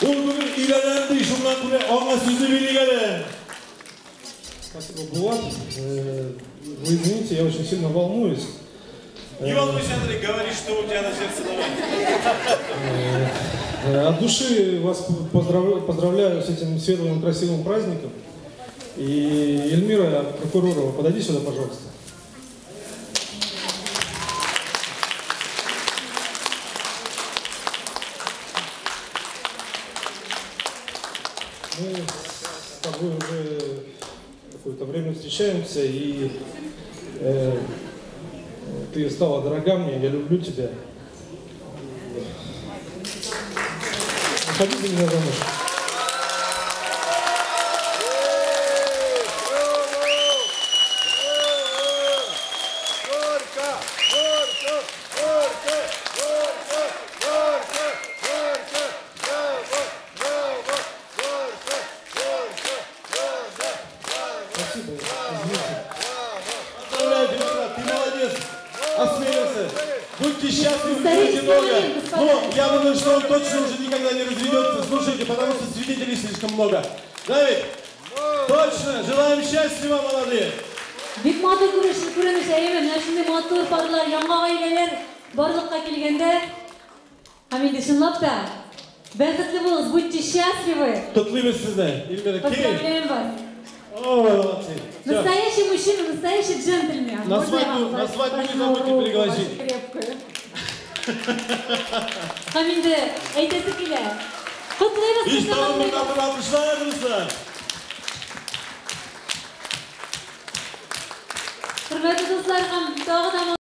Ол бүгін үйлерінде шумнан күні оңға сөзді берегелі. Спасибо, Булат. Вы извините, я очень сильно волнуюсь. Не волнуйся, Андрей, говори, что у тебя на сердце, давай. От души вас поздравляю с этим светлым и красивым праздником. И Эльмира Прокуророва, подойди сюда, пожалуйста. Мы с тобой уже какое-то время встречаемся, и ты стала дорога мне, я люблю тебя. Выходи за меня замуж. Спасибо, извините. Поздравляю, Демократ, ты молодец. Осмелился. Будьте счастливы, будьте много. Но я думаю, что он точно уже никогда не разведется. Слушайте, потому что свидетелей слишком много. Давид, точно. Желаем счастья вам, молодые. Бик матур күренеш әйеме, менә шундый матур парлар, яңа гаиләләр барлыкка килгәндә, һәм инде чынлап та бәхетле булыгыз, будьте счастливы. Тутлыйбыз сезне. Эльмира, Поздравляем вас. О, молодцы. Настоящий мужчина, настоящий джентльмен. На свадьбу не забудьте пригласить. Һәм инде әйтәсе килә. Котлыйбыз И сезне. что мы там alkışlar. Hürmetli dostlar, tağda